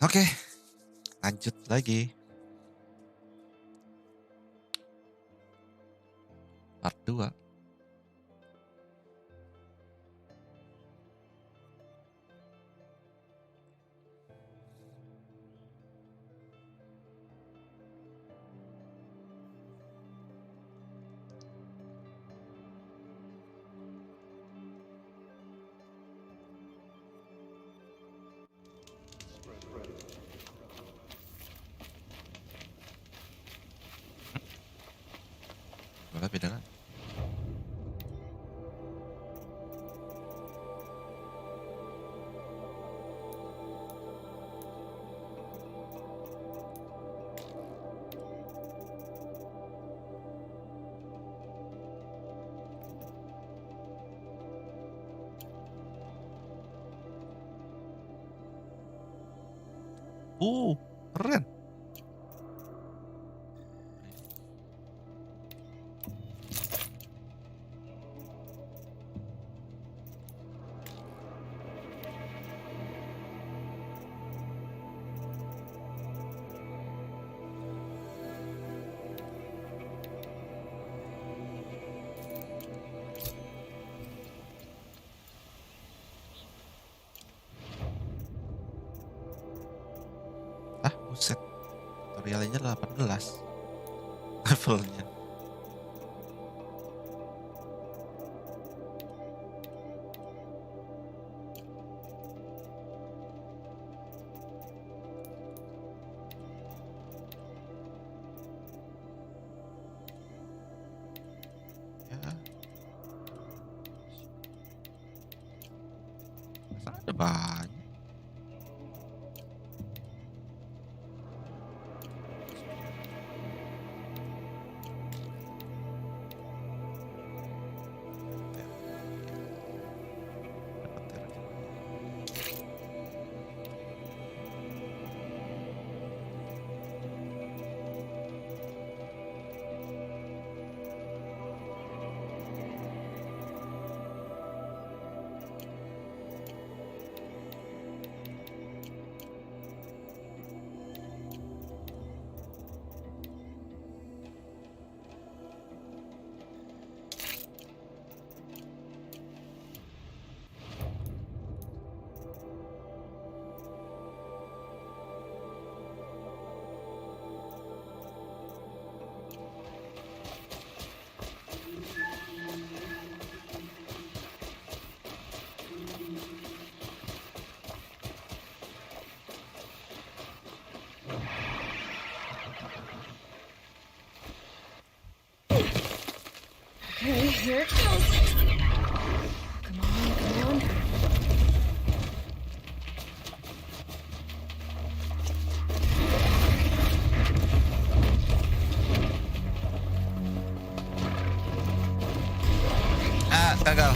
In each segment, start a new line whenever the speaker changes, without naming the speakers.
Oke, lanjut lagi. Part 2. Boleh beda kan? Keren. Buset. Tutorialnya 18 levelnya. Ya. Masa ada banyak.
Okay, here it goes. Come on, come on.
Gagal.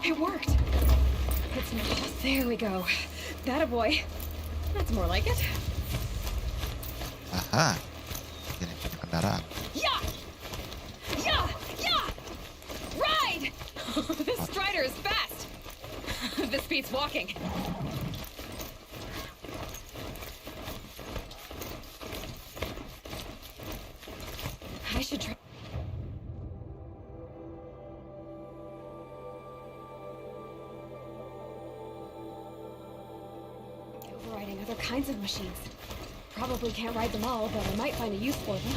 It worked. It's not. There we go. That a boy. That's more like it.
Aha. Ini punya kendaraan.
Yeah! Yeah! Yeah! Ride! This strider is fast. This beats walking. I should try. Overriding other kinds of machines. Probably can't ride them all, but I might find a use for them.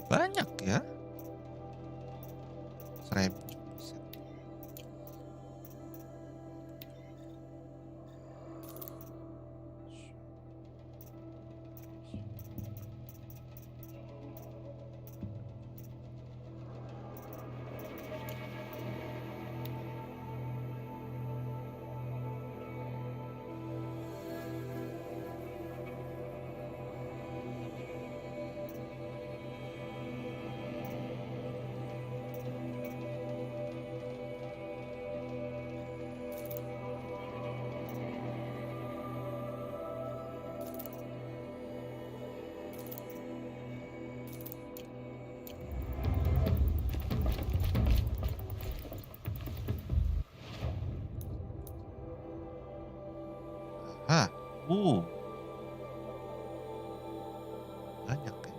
Banyak ya. 1000. Buset. Hah, uh, banyak ya.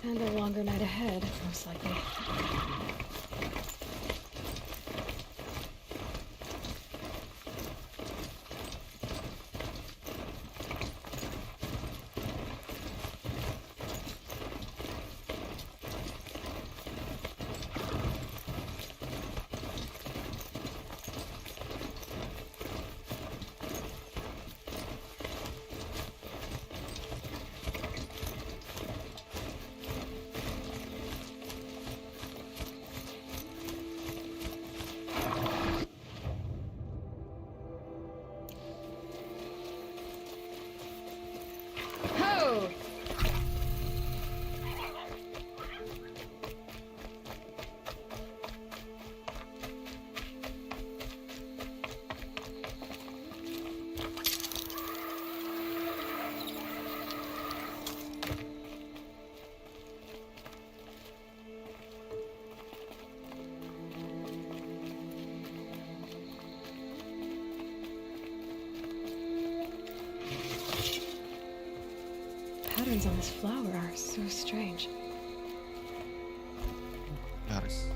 And a longer night ahead, most likely. Ho! Patterns on this flower are so strange.
Garis.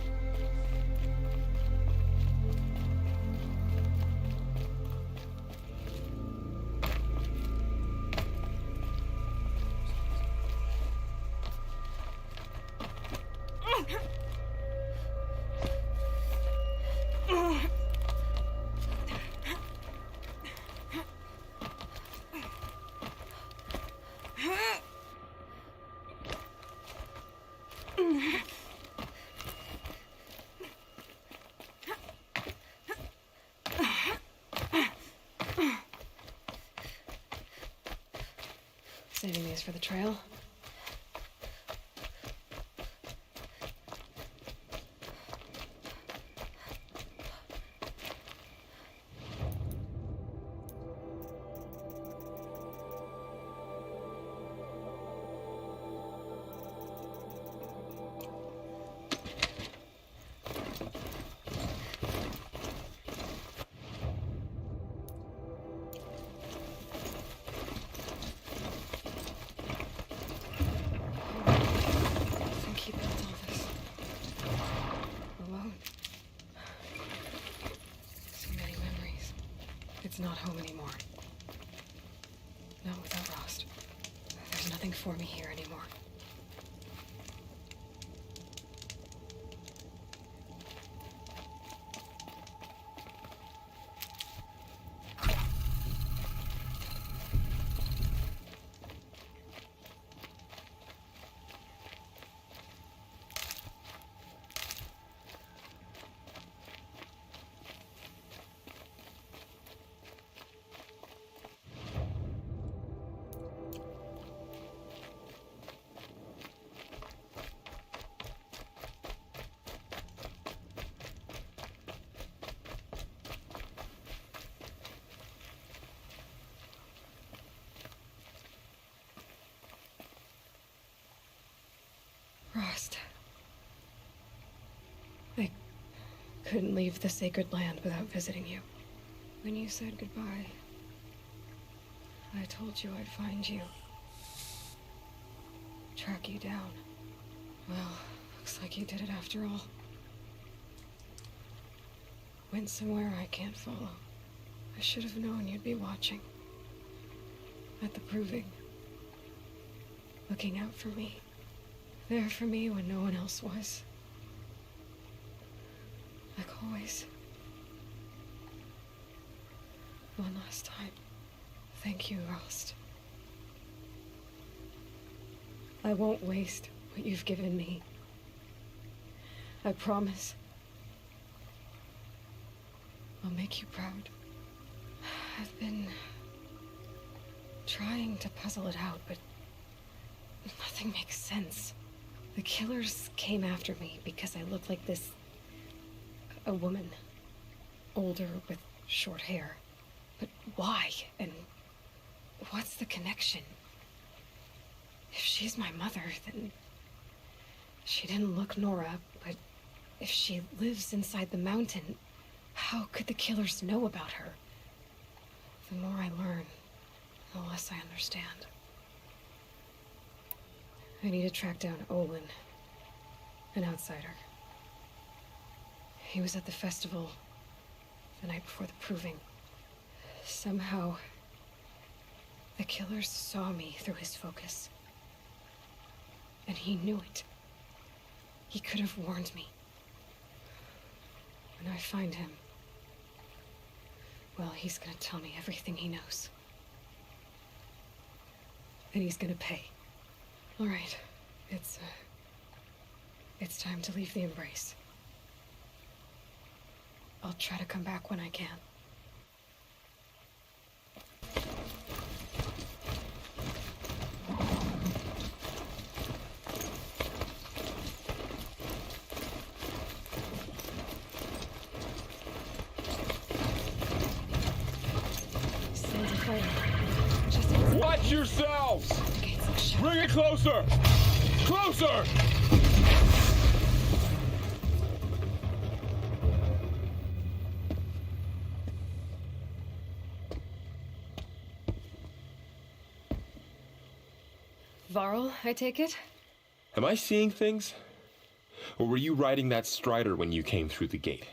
Saving these for the trail. And keep it all this alone. So many memories. It's not home anymore. Not without Rost. There's nothing for me here anymore. Rost. I couldn't leave the sacred land without visiting you. When you said goodbye, I told you I'd find you. Track you down. Well, looks like you did it after all. Went somewhere I can't follow. I should have known you'd be watching. At the proving. Looking out for me. There for me when no one else was. Like always. One last time. Thank you, Rost. I won't waste what you've given me. I promise. I'll make you proud. I've been trying to puzzle it out, but nothing makes sense. The killers came after me because I looked like this... a woman. Older with short hair. But why? And what's the connection? If she's my mother, then... she didn't look Nora, but if she lives inside the mountain, how could the killers know about her? The more I learn, the less I understand. I need to track down Olin, an outsider. He was at the festival the night before the proving. Somehow, the killers saw me through his focus. And he knew it. He could have warned me. When I find him, well, he's gonna tell me everything he knows. And he's gonna pay. All right, it's time to leave the embrace. I'll try to come back when I can. Sounds a fighter. Just
Watch yourselves!
the gates look shut.
Bring it closer! Closer!
Varl, I take it?
Am I seeing things? Or were you riding that strider when you came through the gate?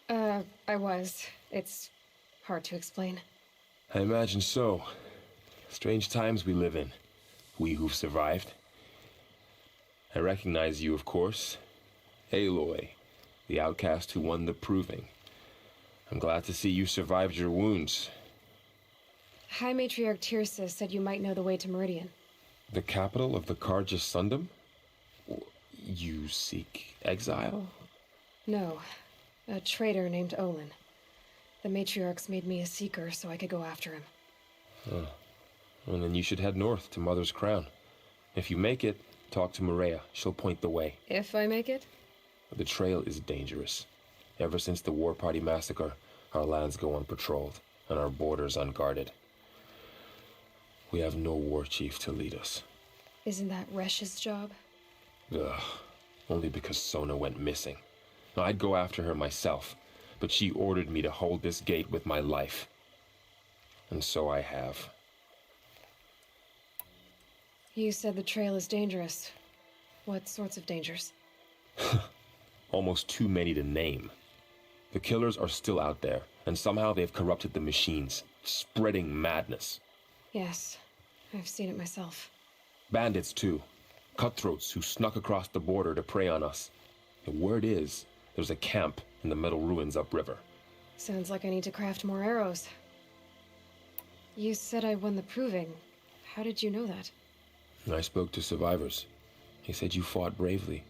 I was. It's hard to explain.
I imagine so. Strange times we live in. We who've survived. I recognize you, of course. Aloy, the outcast who won the proving. I'm glad to see you survived your wounds.
High Matriarch Tirsa said you might know the way to Meridian.
The capital of the Carja Sundom? You seek exile?
No, a traitor named Olin. The Matriarchs made me a seeker so I could go after him.
Well, then you should head north to Mother's Crown. If you make it, talk to Maria. She'll point the way.
If I make it?
The trail is dangerous. Ever since the War Party massacre, our lands go unpatrolled, and our borders unguarded. We have no war chief to lead us.
Isn't that Resh's job?
Ugh. Only because Zona went missing. I'd go after her myself, but she ordered me to hold this gate with my life. And so I have.
You said the trail is dangerous. What sorts of dangers?
Almost too many to name. The killers are still out there, and somehow they've corrupted the machines, spreading madness.
Yes, I've seen it myself.
Bandits, too. Cutthroats who snuck across the border to prey on us. The word is, there's a camp in the metal ruins upriver.
Sounds like I need to craft more arrows. You said I won the proving. How did you know that?
I spoke to survivors. He said you fought bravely,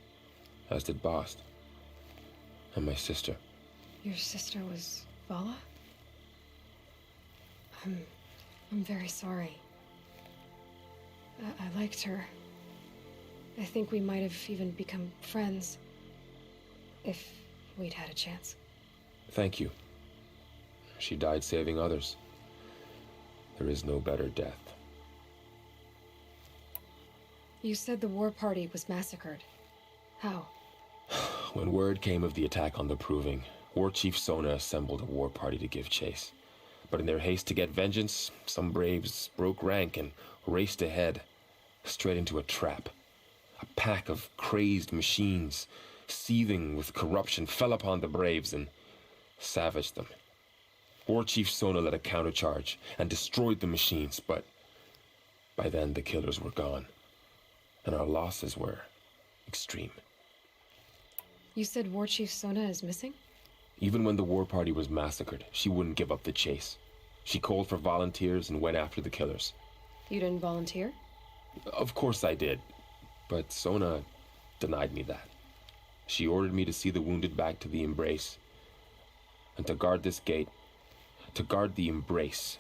as did Bast. And my sister.
Your sister was Vala? I'm very sorry. I liked her. I think we might have even become friends. If we'd had a chance.
Thank you. She died saving others. There is no better death.
You said the war party was massacred. How?
When word came of the attack on the Proving, War Chief Zona assembled a war party to give chase. But in their haste to get vengeance, some braves broke rank and raced ahead, straight into a trap. A pack of crazed machines, seething with corruption, fell upon the braves and savaged them. War Chief Zona led a countercharge and destroyed the machines, but by then the killers were gone, and our losses were extreme.
You said War Chief Zona is missing?
Even when the war party was massacred, she wouldn't give up the chase. She called for volunteers and went after the killers.
You didn't volunteer?
Of course I did, but Zona denied me that. She ordered me to see the wounded back to the embrace, and to guard this gate, to guard the embrace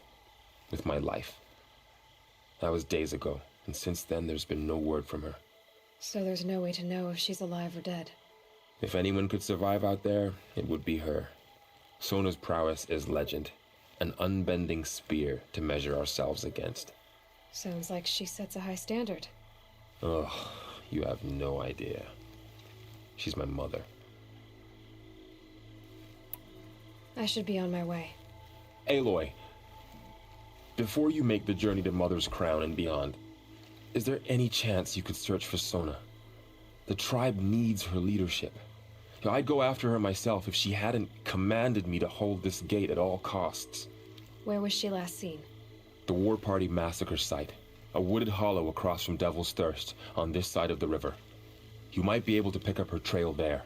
with my life. That was days ago, and since then there's been no word from her.
So there's no way to know if she's alive or dead.
If anyone could survive out there, it would be her. Zona's prowess is legend, an unbending spear to measure ourselves against.
Sounds like she sets a high standard.
Ugh, you have no idea. She's my mother.
I should be on my way.
Aloy, before you make the journey to Mother's Crown and beyond, Is there any chance you could search for Sona? The tribe needs her leadership. I'd go after her myself if she hadn't commanded me to hold this gate at all costs.
Where was she last seen?
The War Party massacre site. A wooded hollow across from Devil's Thirst, on this side of the river. You might be able to pick up her trail there.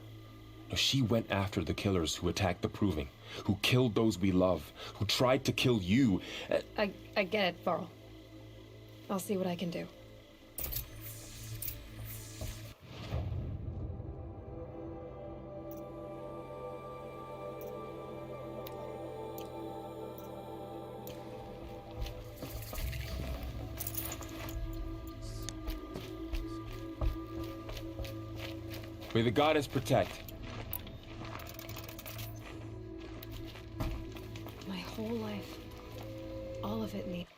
Now, she went after the killers who attacked the Proving, who killed those we love, who tried to kill you.
I get it, Varl. I'll see what I can do.
May the goddess protect.
My whole life, all of it needs.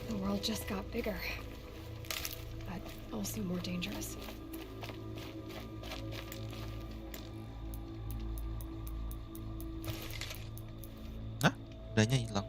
The world just got bigger, but also more dangerous.
Hah? Udahnya hilang.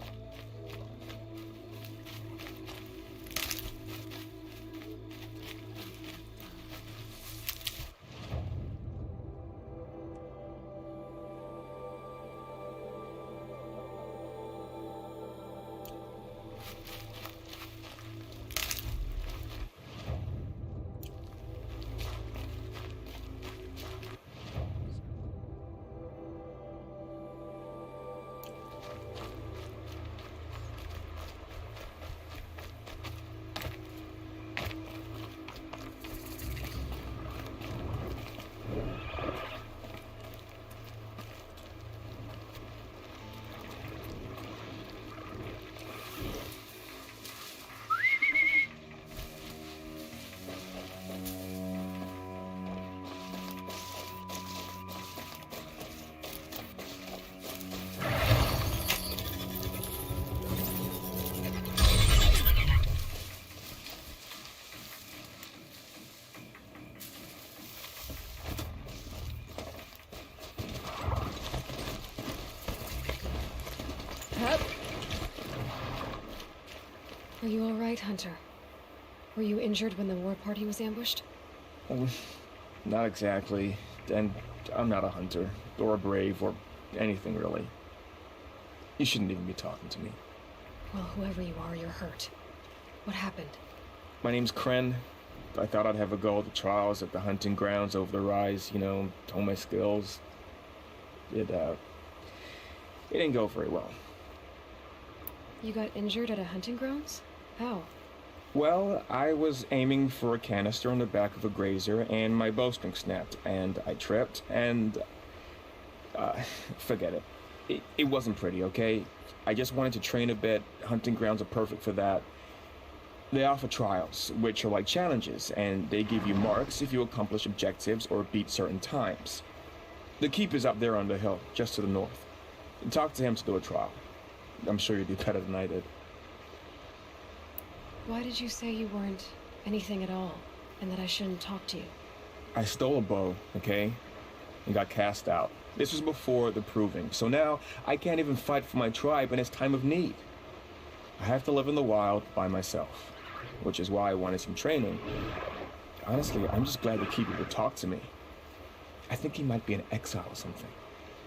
Are you all right, Hunter? Were you injured when the war party was ambushed?
Not exactly. And I'm not a hunter, or a brave, or anything really. You shouldn't even be talking to me.
Well, whoever you are, you're hurt. What happened?
My name's Kren. I thought I'd have a go at the trials at the hunting grounds over the rise, hone my skills. It didn't go very well.
You got injured at a hunting grounds? How?
Well, I was aiming for a canister on the back of a grazer, and my bowstring snapped, and I tripped, and... forget it. It wasn't pretty, okay? I just wanted to train a bit. Hunting grounds are perfect for that. They offer trials, which are like challenges, and they give you marks if you accomplish objectives or beat certain times. The keep is up there on the hill, just to the north. Talk to him to do a trial. I'm sure you'd do better than I did.
Why did you say you weren't anything at all, and that I shouldn't talk to you?
I stole a bow, okay? And got cast out. This was before the Proving, so now I can't even fight for my tribe in its time of need. I have to live in the wild by myself, which is why I wanted some training. Honestly, I'm just glad the keeper would talk to me. I think he might be in exile or something.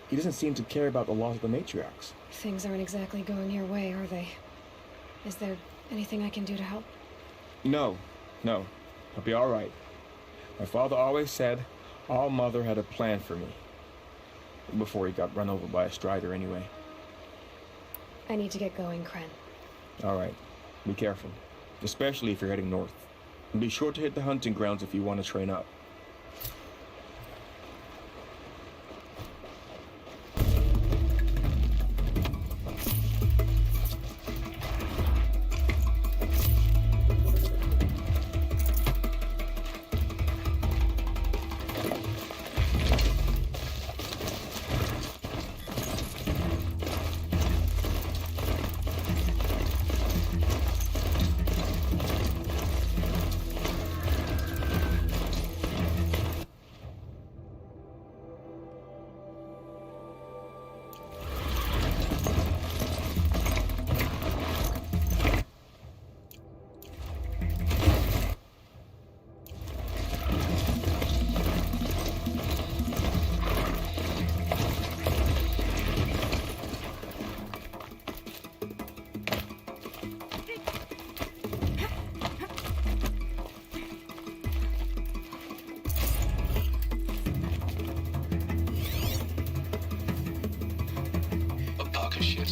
He doesn't seem to care about the laws of the matriarchs.
Things aren't exactly going your way, are they? Is there anything I can do to help?
No. I'll be all right. My father always said All Mother had a plan for me. Before he got run over by a strider anyway.
I need to get going, Kren.
All right. Be careful. Especially if you're heading north. And be sure to hit the hunting grounds if you want to train up.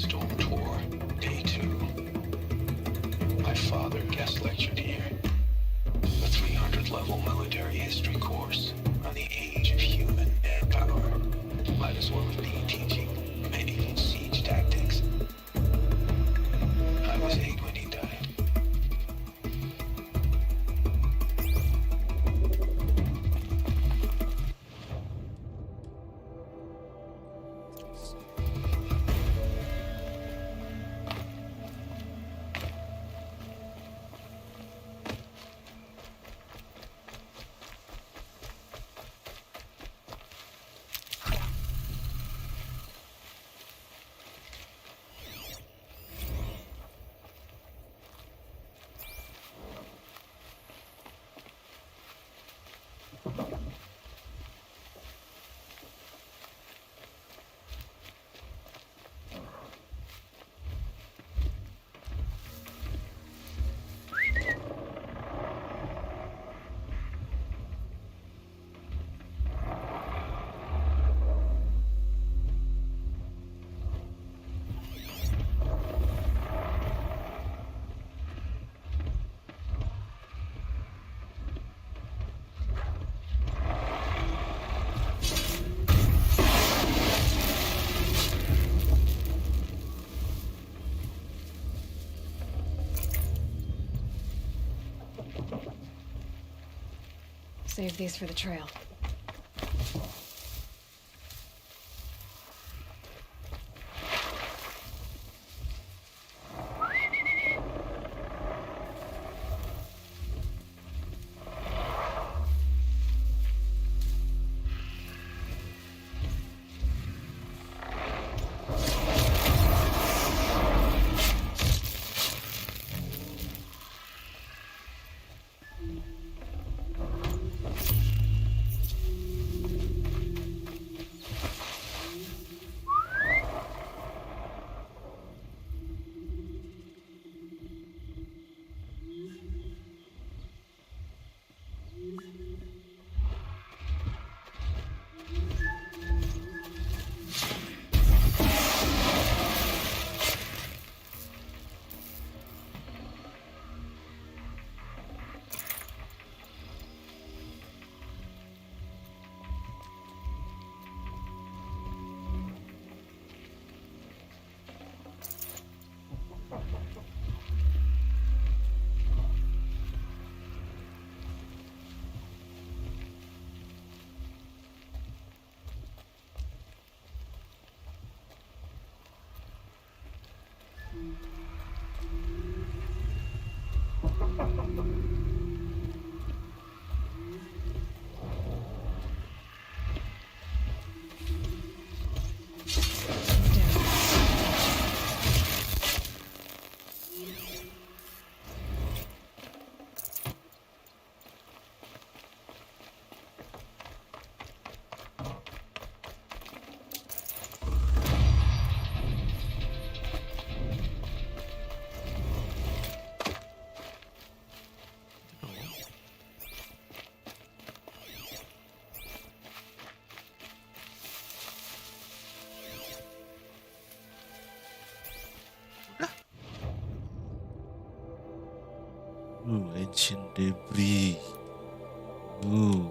Storm Tour, Day 2. My father guest lectured here. A 300-level military history course on the age of human manpower. Might as well have been teaching medieval siege tactics. I was 8 when he died.
Save these for the trail.
Ancient debris. Uh.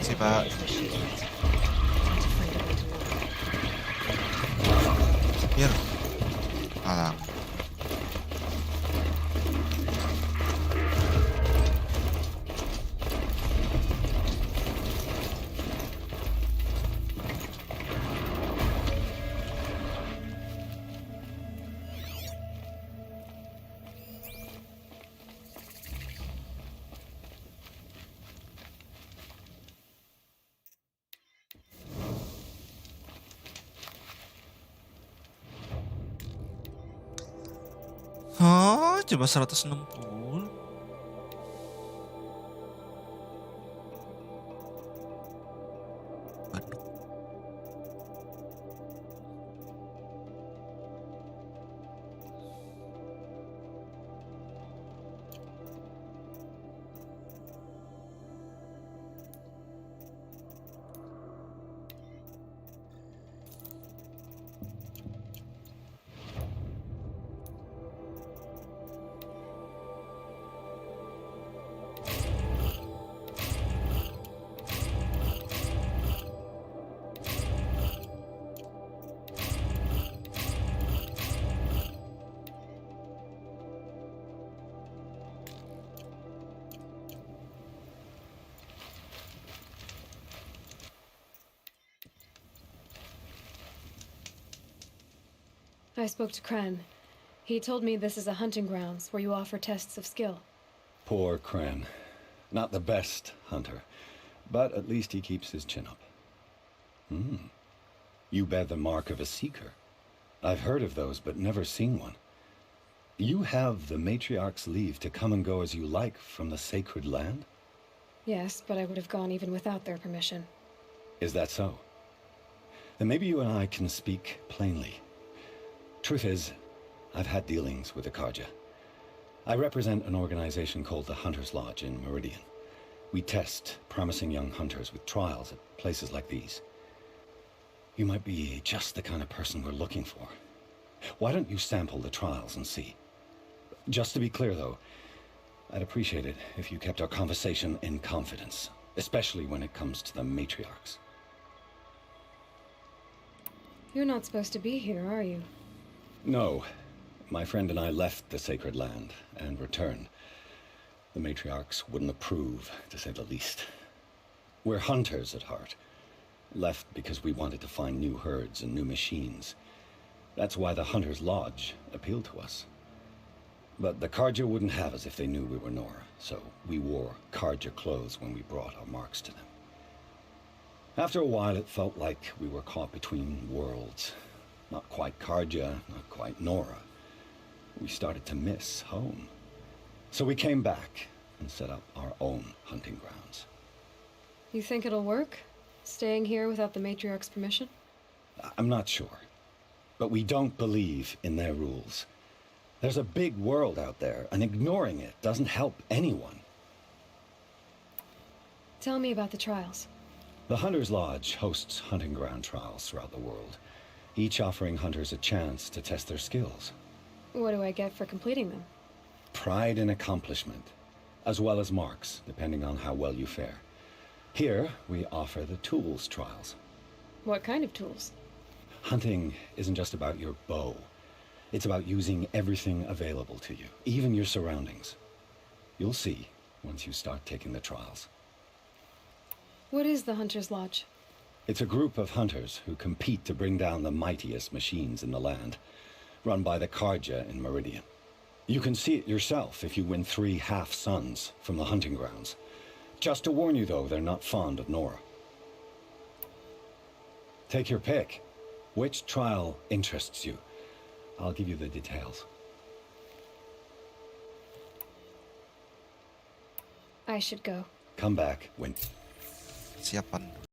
Makasih, Pak.
These machines. Need to find a way to Nora.
Biar halang. Hah, cuma 160. Aduh.
I spoke to Kren. He told me this is a hunting grounds where you offer tests of skill.
Poor Kren. Not the best hunter, but at least he keeps his chin up. You bear the mark of a seeker. I've heard of those, but never seen one. You have the matriarch's leave to come and go as you like from the sacred land?
Yes, but I would have gone even without their permission.
Is that so? Then maybe you and I can speak plainly. Truth is, I've had dealings with the Karja. I represent an organization called the Hunter's Lodge in Meridian. We test promising young hunters with trials at places like these. You might be just the kind of person we're looking for. Why don't you sample the trials and see? Just to be clear, though, I'd appreciate it if you kept our conversation in confidence, especially when it comes to the matriarchs.
You're not supposed to be here, are you?
No. My friend and I left the sacred land and returned. The matriarchs wouldn't approve, to say the least. We're hunters at heart. Left because we wanted to find new herds and new machines. That's why the Hunter's Lodge appealed to us. But the Karja wouldn't have us if they knew we were Nora, so we wore Karja clothes when we brought our marks to them. After a while, it felt like we were caught between worlds. Not quite Karja, not quite Nora. We started to miss home. So we came back and set up our own hunting grounds.
You think it'll work? Staying here without the matriarch's permission?
I'm not sure. But we don't believe in their rules. There's a big world out there, and ignoring it doesn't help anyone.
Tell me about the trials.
The Hunter's Lodge hosts hunting ground trials throughout the world, each offering hunters a chance to test their skills.
What do I get for completing them?
Pride in accomplishment, as well as marks, depending on how well you fare. Here, we offer the tools trials.
What kind of tools?
Hunting isn't just about your bow. It's about using everything available to you, even your surroundings. You'll see once you start taking the trials.
What is the Hunter's Lodge?
It's a group of hunters who compete to bring down the mightiest machines in the land, run by the Karja in Meridian. You can see it yourself if you win 3 half-suns from the hunting grounds. Just to warn you, though, they're not fond of Nora. Take your pick. Which trial interests you? I'll give you the details.
I should go.
Come back when...
Siapan.